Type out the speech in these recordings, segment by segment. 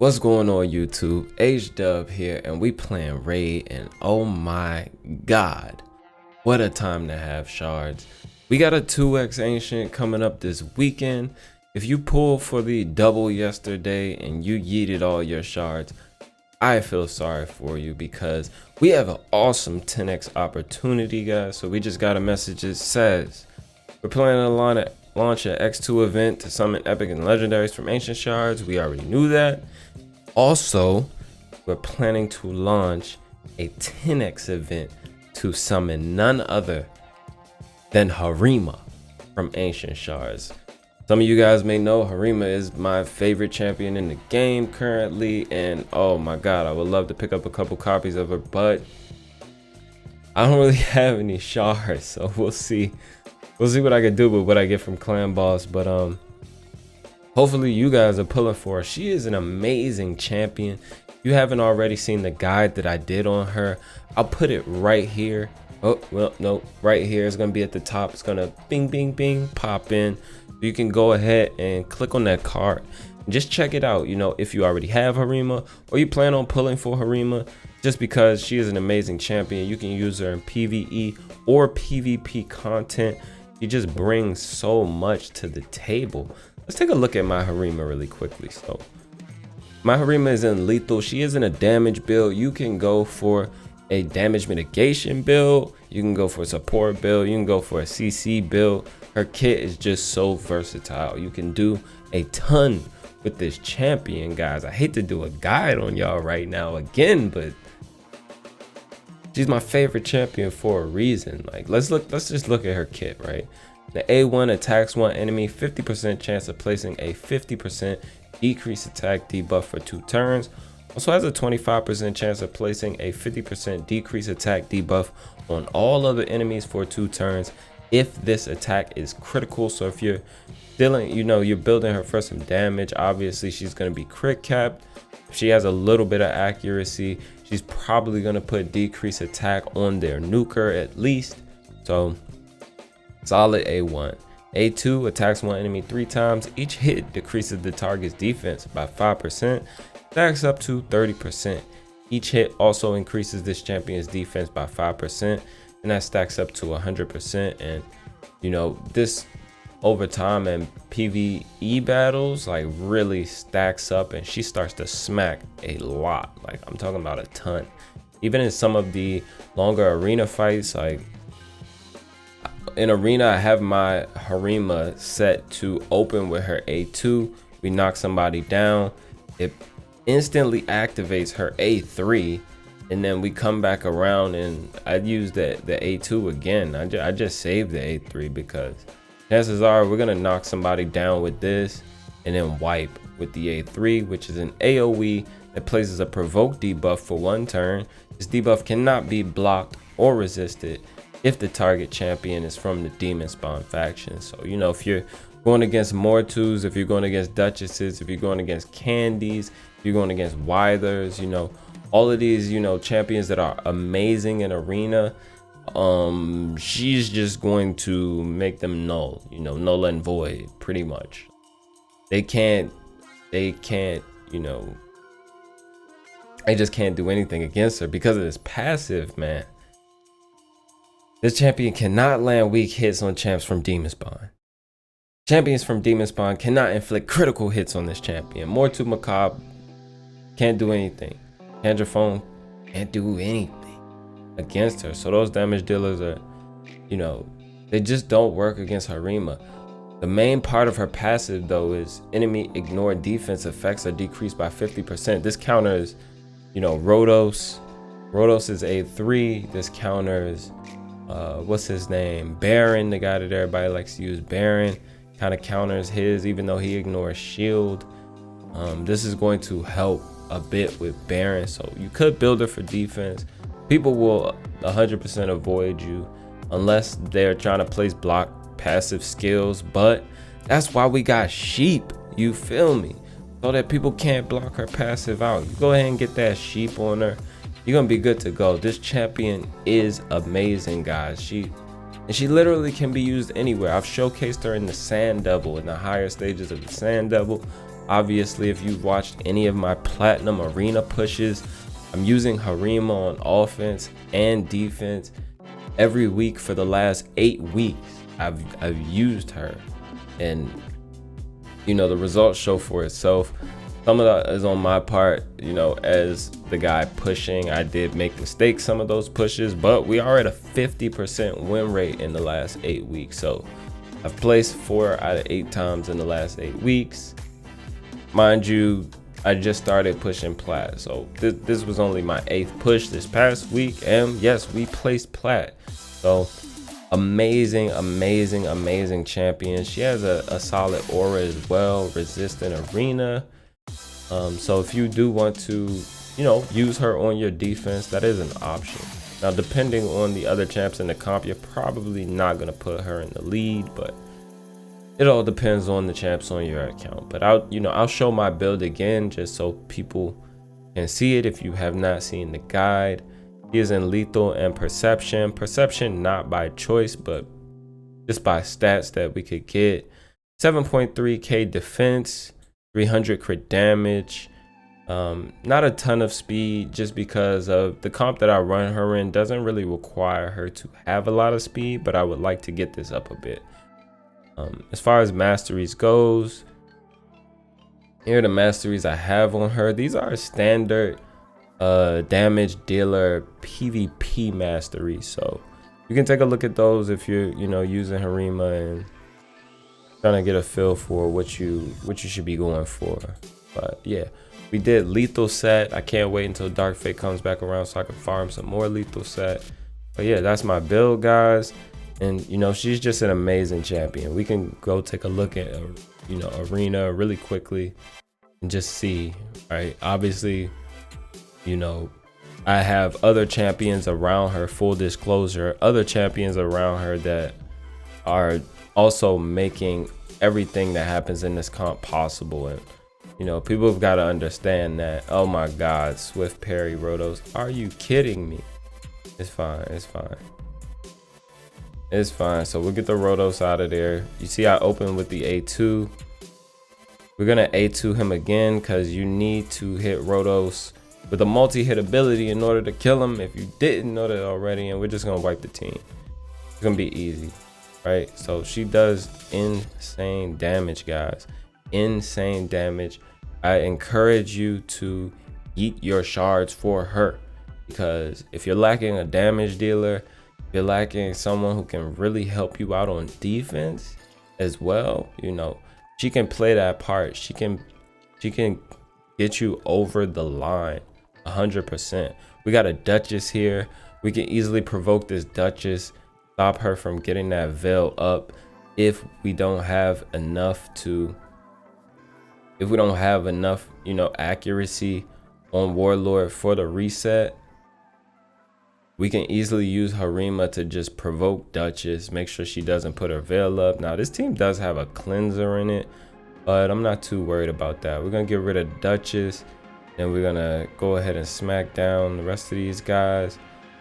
What's going on YouTube? H-Dub here, and we playing Raid, and oh my god, what a time to have shards. We got a 2x ancient coming up this weekend. If you pulled for the double yesterday and you yeeted all your shards, I feel sorry for you because we have an awesome 10x opportunity, guys. So we just got a message that says we're planning to launch an X2 event to summon epic and legendaries from ancient shards. We already knew that. Also, we're planning to launch a 10x event to summon none other than Harima from ancient shards. Some of you guys may know Harima is my favorite champion in the game currently, and oh my god, I would love to pick up a couple copies of her, but I don't really have any shards, so we'll see what I can do with what I get from Clan Boss. But hopefully you guys are pulling for her. She is an amazing champion. If you haven't already seen the guide that I did on her, I'll put it right here. Oh, well, no, right here. It's going to be at the top. It's going to bing, bing, bing, pop in. You can go ahead and click on that card and just check it out. You know, if you already have Harima or you plan on pulling for Harima, just because she is an amazing champion, you can use her in PvE or PvP content. She just brings so much to the table. Let's take a look at my Harima really quickly. So my Harima is in lethal. She is in a damage build. You can go for a damage mitigation build. You can go for a support build. You can go for a CC build. Her kit is just so versatile. You can do a ton with this champion, guys. I hate to do a guide on y'all right now again, but she's my favorite champion for a reason. Like, let's just look at her kit, right? The A1 attacks one enemy, 50% chance of placing a 50% decrease attack debuff for 2 turns. Also has a 25% chance of placing a 50% decrease attack debuff on all other enemies for 2 turns if this attack is critical. So if you're dealing, you're building her for some damage, obviously she's going to be crit capped. If she has a little bit of accuracy, she's probably going to put decrease attack on their nuker at least. So solid A1. A2 attacks one enemy 3 times. Each hit decreases the target's defense by 5%, stacks up to 30%. Each hit also increases this champion's defense by 5%, and that stacks up to 100%. And this over time and PvE battles like really stacks up, and she starts to smack a lot. Like, I'm talking about a ton. Even in some of the longer arena fights, like in arena, I have my Harima set to open with her A2. We knock somebody down, it instantly activates her A3, and then we come back around and I use the A2 again. I just saved the A3 because chances are we're gonna knock somebody down with this and then wipe with the A3, which is an AoE that places a provoke debuff for 1 turn. This debuff cannot be blocked or resisted if the target champion is from the demon spawn faction. So if you're going against Mortus, if you're going against Duchesses, if you're going against Candies, if you're going against Withers, all of these champions that are amazing in arena, she's just going to make them null, null and void pretty much. They just can't do anything against her because of this passive, man. This champion cannot land weak hits on champs from demon spawn. Champions from demon spawn cannot inflict critical hits on this champion. Mortu Macabre can't do anything. Candraphone can't do anything against her. So those damage dealers are, they just don't work against Harima. The main part of her passive though is enemy ignored defense effects are decreased by 50%. This counters, Rhodos. Rhodos is A3. This counters what's his name, Baron, the guy that everybody likes to use. Baron kind of counters his, even though he ignores shield. This is going to help a bit with Baron, so you could build her for defense. People will 100% avoid you unless they're trying to place block passive skills, but that's why we got sheep, you feel me, so that people can't block her passive out. You go ahead and get that sheep on her, you're gonna be good to go. This champion is amazing, guys. She literally can be used anywhere. I've showcased her in the Sand Devil, in the higher stages of the Sand Devil. Obviously, if you've watched any of my platinum arena pushes, I'm using Harima on offense and defense every week for the last 8 weeks. I've used her, and you know, the results show for itself. Some of that is on my part, you know, as the guy pushing. I did make mistakes some of those pushes, but we are at a 50% win rate in the last 8 weeks. So I've placed 4 out of 8 times in the last 8 weeks. Mind you, I just started pushing plat, so this was only my 8th push this past week, and yes, we placed plat. So amazing champion. She has a solid aura as well, resistant arena. So if you do want to, you know, use her on your defense, that is an option. Now, depending on the other champs in the comp, you're probably not gonna put her in the lead, but it all depends on the champs on your account. But I'll show my build again just so people can see it if you have not seen the guide. He is in lethal and perception. Perception not by choice, but just by stats that we could get. 7.3k defense, 300 crit damage. Not a ton of speed, just because of the comp that I run her in doesn't really require her to have a lot of speed, but I would like to get this up a bit. As far as masteries goes, here are the masteries I have on her. These are standard damage dealer PvP masteries, so you can take a look at those if you're, you know, using Harima and trying to get a feel for what you should be going for. But yeah, we did lethal set. I can't wait until Dark Fate comes back around so I can farm some more lethal set. But yeah, that's my build, guys. And you know, she's just an amazing champion. We can go take a look at you know, arena really quickly and just see. Right, obviously, you know, I have other champions around her, full disclosure, other champions around her that are also making everything that happens in this comp possible. And you know, people have got to understand that. Oh my god, Swift parry Rotos, are you kidding me? It's fine, it's fine. It's fine. So we'll get the Rotos out of there. You see I opened with the A2. We're gonna A2 him again because you need to hit Rotos with a multi-hit ability in order to kill him, if you didn't know that already. And we're just gonna wipe the team. It's gonna be easy, right? So she does insane damage, guys. Insane damage. I encourage you to eat your shards for her, because if you're lacking a damage dealer, you're lacking someone who can really help you out on defense as well, you know, she can play that part. She can get you over the line 100%. We got a Duchess here. We can easily provoke this Duchess, stop her from getting that veil up if we don't have enough, you know, accuracy on Warlord for the reset. We can easily use Harima to just provoke Duchess, make sure she doesn't put her veil up. Now, this team does have a cleanser in it, but I'm not too worried about that. We're going to get rid of Duchess, and we're going to go ahead and smack down the rest of these guys.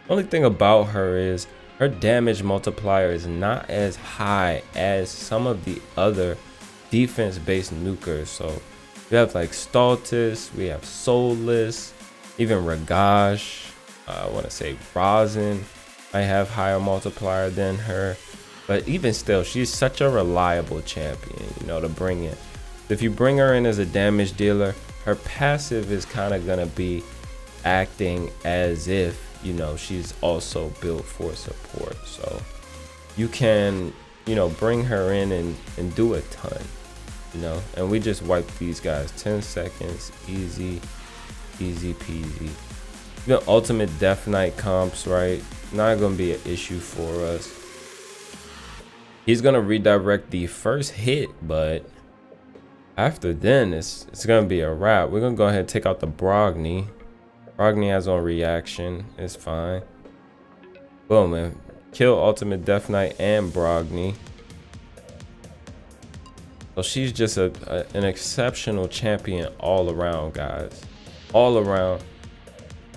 Only thing about her is her damage multiplier is not as high as some of the other defense-based nukers. So we have like Stultus, we have Soulless, even Ragash. I want to say Rosin might have higher multiplier than her, but even still, she's such a reliable champion, you know, to bring in. If you bring her in as a damage dealer, her passive is kind of gonna be acting as if, you know, she's also built for support. So you can, you know, bring her in and do a ton, you know. And we just wipe these guys 10 seconds, easy peasy. You know, ultimate Death Knight comps, right? Not gonna be an issue for us. He's gonna redirect the first hit, but after then it's gonna be a wrap. We're gonna go ahead and take out the Brogni. Brogni has on reaction, it's fine. Boom, man. Kill ultimate Death Knight and Brogni. So she's just an exceptional champion all around, guys. All around.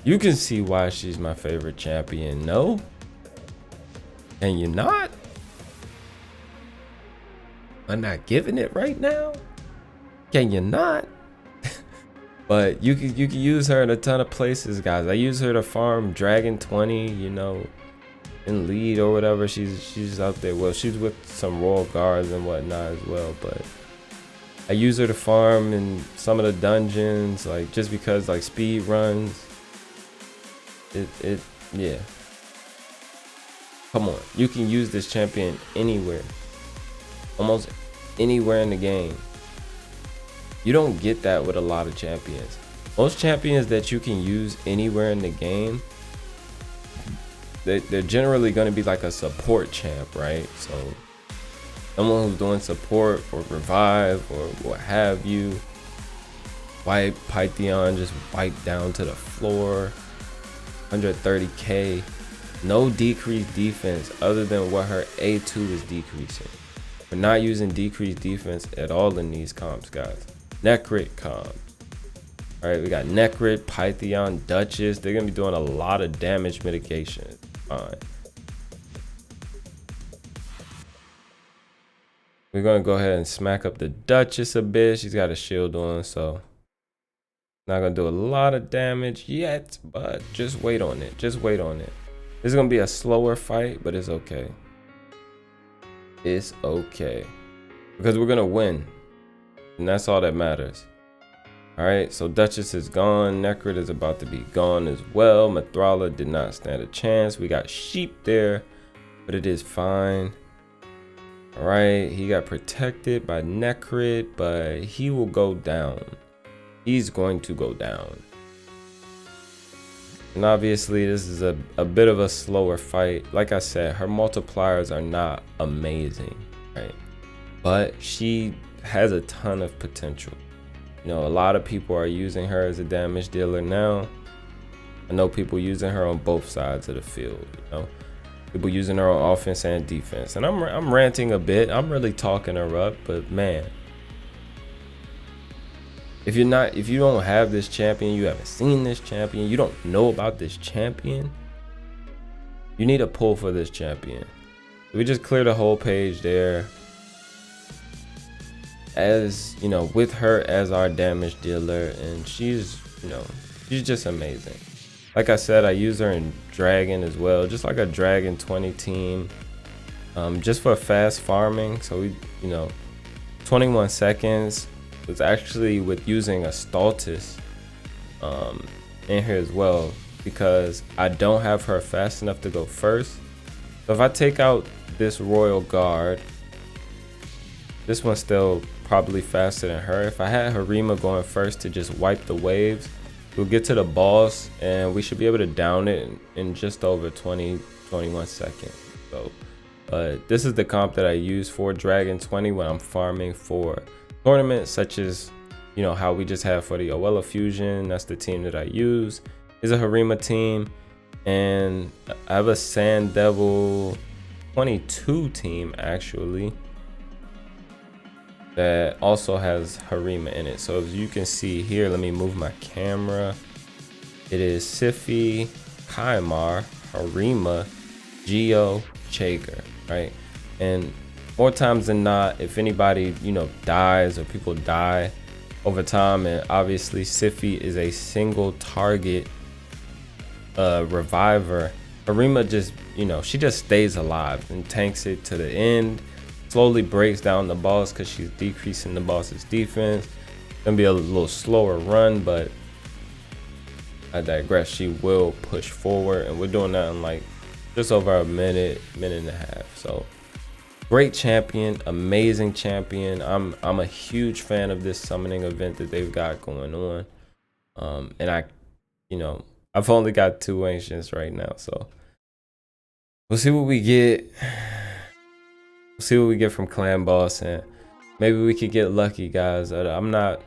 You can see why she's my favorite champion, no? And you're not? I'm not giving it right now? Can you not? But you can use her in a ton of places, guys. I use her to farm Dragon 20, you know, in lead or whatever. She's out there. Well, she's with some Royal Guards and whatnot as well, but I use her to farm in some of the dungeons, like just because like speed runs. Yeah. Come on, you can use this champion anywhere, almost anywhere in the game. You don't get that with a lot of champions. Most champions that you can use anywhere in the game, they're generally going to be like a support champ, right? So someone who's doing support or revive or what have you. Wipe Pythion, just wipe down to the floor. 130k. No decreased defense other than what her A2 is decreasing. We're not using decreased defense at all in these comps, guys. Necrit comp. Alright, we got Necrit, Pythion, Duchess. They're gonna be doing a lot of damage mitigation. Fine. We're gonna go ahead and smack up the Duchess a bit. She's got a shield on, so not gonna do a lot of damage yet, but just wait on it. Just wait on it. This is gonna be a slower fight, but it's okay. It's okay. Because we're gonna win. And that's all that matters. Alright, so Duchess is gone. Necrit is about to be gone as well. Mithrala did not stand a chance. We got Sheep there, but it is fine. Alright, he got protected by Necrit, but he will go down. He's going to go down. And obviously this is a bit of a slower fight. Like I said, her multipliers are not amazing, right? But she has a ton of potential. You know, a lot of people are using her as a damage dealer now. I know people using her on both sides of the field, you know. People using her on offense and defense. And I'm ranting a bit. I'm really talking her up, but man, if you don't have this champion, you haven't seen this champion, you don't know about this champion, you need a pull for this champion. We just cleared the whole page there. As you know, with her as our damage dealer, and she's, you know, she's just amazing. Like I said, I use her in Dragon as well, just like a Dragon 20 team, just for fast farming. So we, you know, 21 seconds. Was actually with using a Stultus in here as well, because I don't have her fast enough to go first. So if I take out this Royal Guard, this one's still probably faster than her. If I had Harima going first to just wipe the waves, we'll get to the boss and we should be able to down it in just over 21 seconds. So this is the comp that I use for Dragon 20 when I'm farming for tournaments, such as, you know, how we just have for the Oella Fusion. That's the team that I use. Is a Harima team, and I have a Sand Devil 22 team actually that also has Harima in it. So as you can see here, let me move my camera. It is Siphi, Kaimar, Harima, Geo, Chager, right? And more times than not, if anybody, you know, dies or people die over time, and obviously Siphi is a single target reviver, Harima just, you know, she just stays alive and tanks it to the end, slowly breaks down the boss because she's decreasing the boss's defense. Gonna be a little slower run, but I digress. She will push forward, and we're doing that in like just over a minute and a half. So great champion, amazing champion. I'm a huge fan of this summoning event that they've got going on. And I, you know, I've only got 2 ancients right now, so we'll see what we get. We'll see what we get from Clan Boss, and maybe we could get lucky, guys. I'm not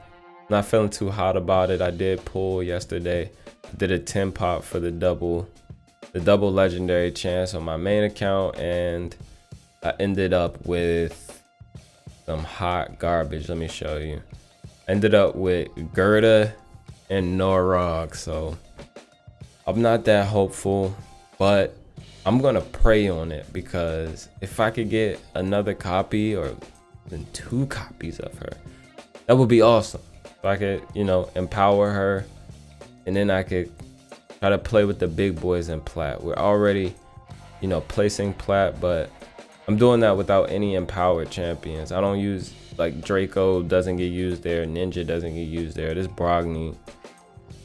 feeling too hot about it. I did pull yesterday. I did a 10 pop for the double legendary chance on my main account, and I ended up with some hot garbage. Let me show you. I ended up with Gerda and Norog, so I'm not that hopeful, but I'm gonna pray on it, because if I could get another copy or even 2 copies of her, That would be awesome. If I could, you know, empower her, and then I could try to play with the big boys in plat. We're already, you know, placing plat, but I'm doing that without any empowered champions. I don't use, like, Draco doesn't get used there, Ninja doesn't get used there. This Brogni,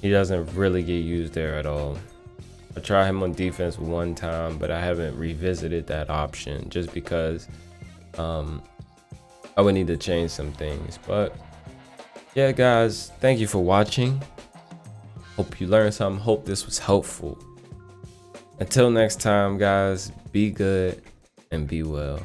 he doesn't really get used there at all. I tried him on defense one time, but I haven't revisited that option just because I would need to change some things. But yeah, guys, thank you for watching. Hope you learned something. Hope this was helpful. Until next time, guys, be good and be well.